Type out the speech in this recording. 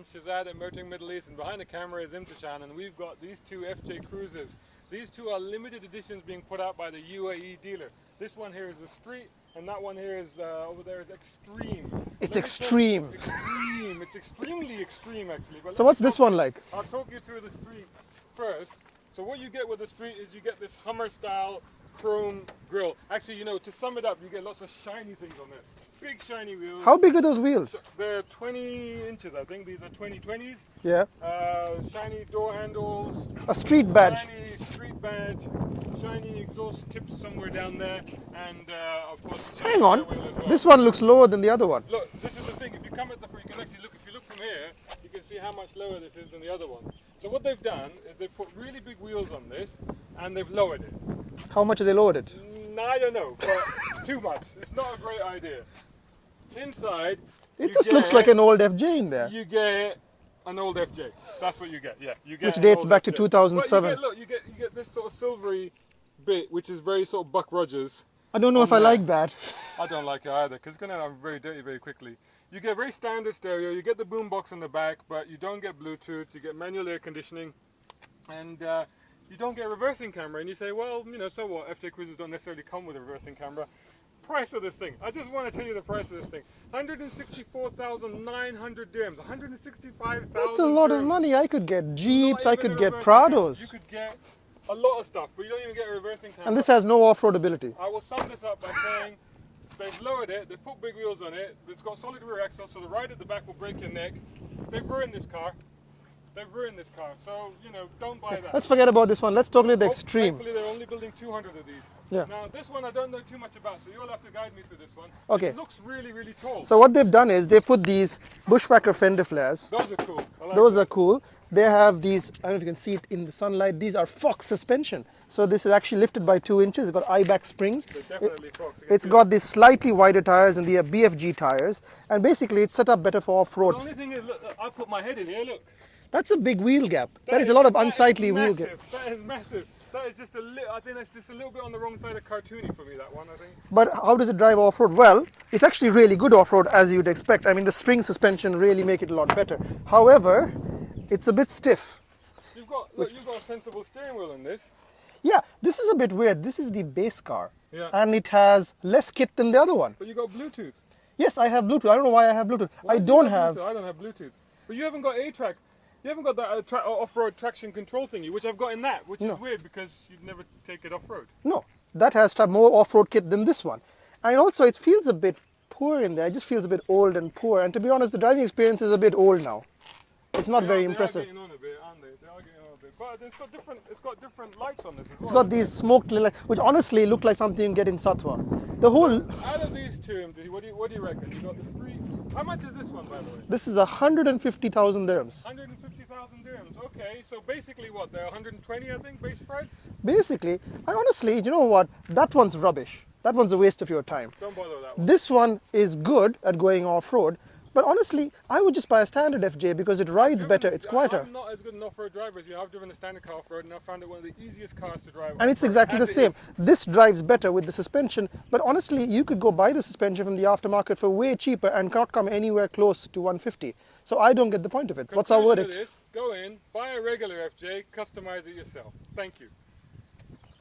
Shahzad at Motoring Middle East, and behind the camera is Imthishan, and we've got these two FJ Cruisers. These two are limited editions being put out by the UAE dealer. This one here is the Street, and that one here is over there is Extreme. It's extreme. Extreme. It's extremely extreme, actually. But So what's this one like? I'll talk you through the Street first. So what you get with the Street is you get this Hummer-style chrome grille. Actually, you know, to sum it up, you get lots of shiny things on there. Big shiny wheels. How big are those wheels? They're 20 inches, I think. These are 2020s. Yeah. Shiny door handles. A street badge. Shiny street badge. Shiny exhaust tips somewhere down there. And of course, Hang on. wheel as well. This one looks lower than the other one. Look, this is the thing. If you come at the front, you can actually look. If you look from here, you can see how much lower this is than the other one. So what they've done is they've put really big wheels on this, and they've lowered it. How much are they lowered it? I don't know, but too much. It's not a great idea. Inside, It just looks like an old FJ in there. You get an old FJ. That's what you get. Yeah, you get. Which dates back to 2007. But you get this sort of silvery bit, which is very sort of Buck Rogers. I don't know if I like that. I don't like it either, because it's going to get very dirty very quickly. You get very standard stereo. You get the boombox on the back, but you don't get Bluetooth. You get manual air conditioning, and you don't get reversing camera. And you say, well, you know, so what? FJ Cruisers don't necessarily come with a reversing camera. Price of this thing. I just want to tell you the price of this thing. 164,900 dirhams. 165,000. That's a lot of dirhams. money. I could get Jeeps, I could get You Prados. could get a lot of stuff, but you don't even get a reversing camera. And this has no off-road ability. I will sum this up by saying they've lowered it, they've put big wheels on it, it's got solid rear axle, so the ride at the back will break your neck. They've ruined this car. They've ruined this car, so, you know, don't buy that. Let's forget about this one. Let's talk about the Extreme. Thankfully, they're only building 200 of these. Yeah. Now, this one I don't know too much about, so you'll have to guide me through this one. Okay. It looks really, really tall. So what they've done is they put these bushwhacker fender flares. Those are cool. I like Those them. are cool. They have these, I don't know if you can see it in the sunlight, these are Fox suspension. So this is actually lifted by 2 inches. It's got IBAC springs. They're definitely Fox. It's got these slightly wider tires and the BFG tires. And basically it's set up better for The off-road. only thing is, look, I put my head in here, look. That's a big wheel gap. That is a lot of unsightly wheel gap. That is massive. That is just a little, I think that's just a little bit on the wrong side of cartoony for me, that one, I think. But how does it drive off-road? Well, it's actually really good off-road as you'd expect. I mean, the spring suspension really make it a lot better. However, it's a bit stiff. You've got a sensible steering wheel in this. Yeah, this is a bit weird. This is the base car. Yeah. And it has less kit than the other one. But you got Bluetooth. Yes, I have Bluetooth. I don't know why I have Bluetooth. Why I do you don't have have. Bluetooth? I don't have Bluetooth. But you haven't got A-Track. You haven't got that off-road traction control thingy, which I've got in that, which is weird because you'd never take it off-road. No, that has to have more off-road kit than this one. And also, it feels a bit poor in there. It just feels a bit old and poor. And to be honest, the driving experience is a bit old now. It's not very impressive. They are getting on a bit, aren't they? They are getting on a bit. But it's got different lights on this as well. It's got these smoked little, which honestly look like something you get in Satwa. The whole. Out of these two, what do you reckon? You got the Street. How much is this one, by the way? This is 150,000 dirhams. 150,000 dirhams. Okay, so basically what? They're 120, I think, base price. Basically, I honestly, you know what? That one's rubbish. That one's a waste of your time. Don't bother with that one. This one is good at going off-road, but honestly, I would just buy a standard FJ because it rides better, it's quieter. I'm not as good an off-road driver as you. I've driven a standard car off-road and I found it one of the easiest cars to drive. And it's exactly the same. This drives better with the suspension, but honestly, you could go buy the suspension from the aftermarket for way cheaper and not come anywhere close to 150. So I don't get the point of it. What's our verdict? Go in, buy a regular FJ, customize it yourself. Thank you.